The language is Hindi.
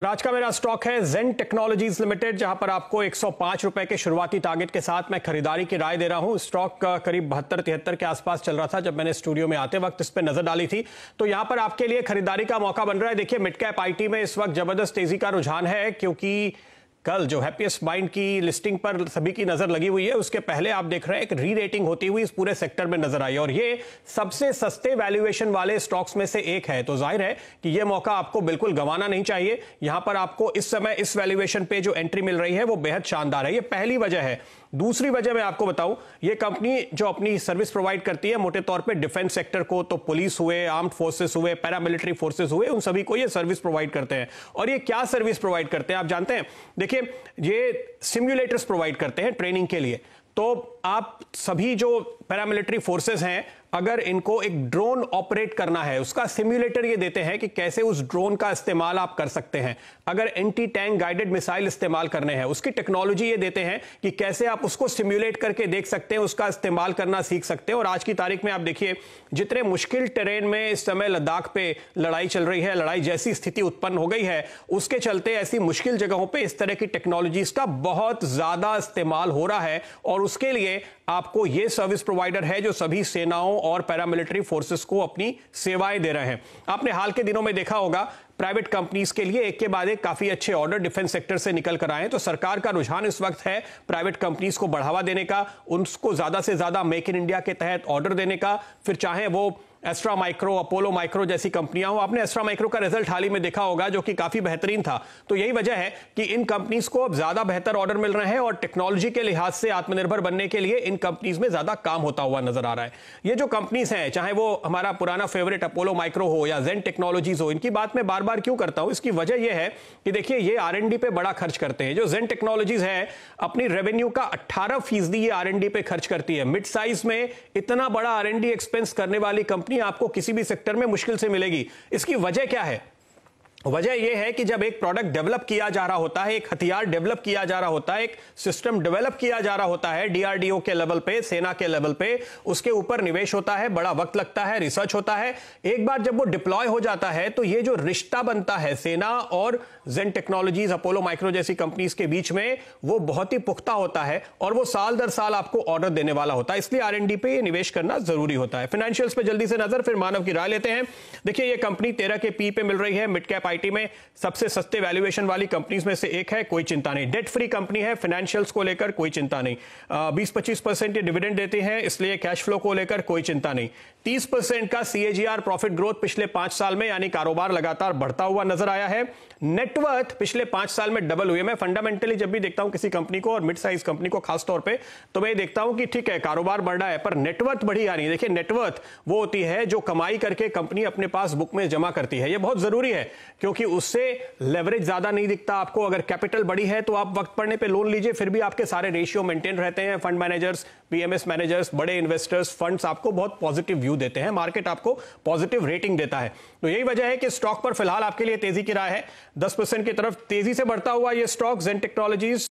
आज का मेरा स्टॉक है जेन टेक्नोलॉजीज लिमिटेड, जहां पर आपको 105 रुपए के शुरुआती टारगेट के साथ मैं खरीदारी की राय दे रहा हूं। स्टॉक करीब 72-73 के आसपास चल रहा था जब मैंने स्टूडियो में आते वक्त इस पे नजर डाली थी। तो यहां पर आपके लिए खरीदारी का मौका बन रहा है। देखिए, मिड कैप आईटी में इस वक्त जबरदस्त तेजी का रुझान है, क्योंकि कल जो हैप्पीएस्ट माइंड की लिस्टिंग पर सभी की नजर लगी हुई है, उसके पहले आप देख रहे हैं एक री रेटिंग होती हुई इस पूरे सेक्टर में नजर आई, और ये सबसे सस्ते वैल्यूएशन वाले स्टॉक्स में से एक है। तो जाहिर है कि ये मौका आपको बिल्कुल गंवाना नहीं चाहिए। यहां पर आपको इस समय इस वैल्यूएशन पे जो एंट्री मिल रही है वो बेहद शानदार है। ये पहली वजह है। दूसरी वजह मैं आपको बताऊं, ये कंपनी जो अपनी सर्विस प्रोवाइड करती है मोटे तौर पे डिफेंस सेक्टर को, तो पुलिस हुए, आर्म्ड फोर्सेस हुए, पैरामिलिट्री फोर्सेस हुए, उन सभी को ये सर्विस प्रोवाइड करते हैं। और ये क्या सर्विस प्रोवाइड करते हैं आप जानते हैं? देखिए, ये सिम्युलेटर्स प्रोवाइड करते हैं ट्रेनिंग के लिए। तो आप सभी जो पैरामिलिट्री फोर्सेस हैं, अगर इनको एक ड्रोन ऑपरेट करना है, उसका सिम्युलेटर ये देते हैं कि कैसे उस ड्रोन का इस्तेमाल आप कर सकते हैं। अगर एंटी टैंक गाइडेड मिसाइल इस्तेमाल करने हैं, उसकी टेक्नोलॉजी ये देते हैं कि कैसे आप उसको सिम्युलेट करके देख सकते हैं, उसका इस्तेमाल करना सीख सकते हैं। और आज की तारीख में आप देखिए, जितने मुश्किल टेरेन में इस समय लद्दाख पे लड़ाई चल रही है, लड़ाई जैसी स्थिति उत्पन्न हो गई है, उसके चलते ऐसी मुश्किल जगहों पर इस तरह की टेक्नोलॉजीज का बहुत ज्यादा इस्तेमाल हो रहा है। और उसके लिए आपको ये सर्विस प्रोवाइडर है जो सभी सेनाओं और पैरामिलिट्री फोर्सेस को अपनी सेवाएं दे रहे हैं। आपने हाल के दिनों में देखा होगा, प्राइवेट कंपनीज के लिए एक के बाद एक काफी अच्छे ऑर्डर डिफेंस सेक्टर से निकल कर आए। तो सरकार का रुझान इस वक्त है प्राइवेट कंपनीज को बढ़ावा देने का, उनको ज्यादा से ज्यादा मेक इन इंडिया के तहत ऑर्डर देने का। फिर चाहे वो एस्ट्रा माइक्रो, अपोलो माइक्रो जैसी कंपनियां हो। आपने एस्ट्रा माइक्रो का रिजल्ट हाल ही में देखा होगा, जो कि काफी बेहतरीन था। तो यही वजह है कि इन कंपनीज को अब ज्यादा बेहतर ऑर्डर मिल रहे हैं और टेक्नोलॉजी के लिहाज से आत्मनिर्भर बनने के लिए इन कंपनीज में ज्यादा काम होता हुआ नजर आ रहा है। ये जो कंपनीज हैं, चाहे वो हमारा पुराना फेवरेट अपोलो माइक्रो हो या जेन टेक्नोलॉजीज हो, इनकी बात मैं बार बार क्यों करता हूं? इसकी वजह यह है कि देखिए, ये R&D पे बड़ा खर्च करते हैं। जो जेन टेक्नोलॉजीज है, अपनी रेवेन्यू का 18% ये R&D पे खर्च करती है। मिड साइज में इतना बड़ा R&D एक्सपेंस करने वाली कंपनी आपको किसी भी सेक्टर में मुश्किल से मिलेगी। इसकी वजह क्या है? वजह यह है कि जब एक प्रोडक्ट डेवलप किया जा रहा होता है, एक हथियार डेवलप किया जा रहा होता है, एक सिस्टम डेवलप किया जा रहा होता है, DRDO के लेवल पे, सेना के लेवल पे, उसके ऊपर निवेश होता है, बड़ा वक्त लगता है, रिसर्च होता है। एक बार जब वो डिप्लॉय हो जाता है, तो ये जो रिश्ता बनता है सेना और जेन टेक्नोलॉजीज, अपोलो माइक्रो जैसी कंपनीज के बीच में, वो बहुत ही पुख्ता होता है और वो साल दर साल आपको ऑर्डर देने वाला होता है। इसलिए R&D पे निवेश करना जरूरी होता है। फाइनेंशियल्स पे जल्दी से नजर, फिर मानव की राय लेते हैं। देखिए, ये कंपनी 13 के P पे मिल रही है। मिड कैप आईटी में सबसे सस्ते वैल्यूएशन वाली कंपनीज में से एक है। कोई चिंता नहीं, डेट फ्री कंपनी है। फाइनेंशियल्स को लेकर कोई चिंता नहीं। 20-25% ये डिविडेंड देती है, इसलिए कैश फ्लो को लेकर कोई चिंता नहीं। 30% का CAGR प्रॉफिट ग्रोथ पिछले 5 साल में, यानी कारोबार लगातार बढ़ता हुआ नजर आया है। नेटवर्थ पिछले 5 साल में डबल हुई है। मैं फंडामेंटली जब भी देखता हूं किसी कंपनी को, और मिड साइज कंपनी को खास तौर पे, तो मैं देखता हूं कि ठीक है, कारोबार बढ़ रहा है, पर नेटवर्थ बढ़ी आ रही है। देखिए, नेटवर्थ वो होती है जो कमाई करके कंपनी अपने पास बुक में जमा करती है। ये बहुत जरूरी है, क्योंकि उससे लेवरेज ज्यादा नहीं दिखता आपको। अगर कैपिटल बड़ी है तो आप वक्त पड़ने पे लोन लीजिए, फिर भी आपके सारे रेशियो मेंटेन रहते हैं। फंड मैनेजर्स, PMS मैनेजर्स, बड़े इन्वेस्टर्स, फंड्स आपको बहुत पॉजिटिव व्यू देते हैं, मार्केट आपको पॉजिटिव रेटिंग देता है। तो यही वजह है कि स्टॉक पर फिलहाल आपके लिए तेजी की राय है। 10% की तरफ तेजी से बढ़ता हुआ ये स्टॉक जेन टेक्नोलॉजीज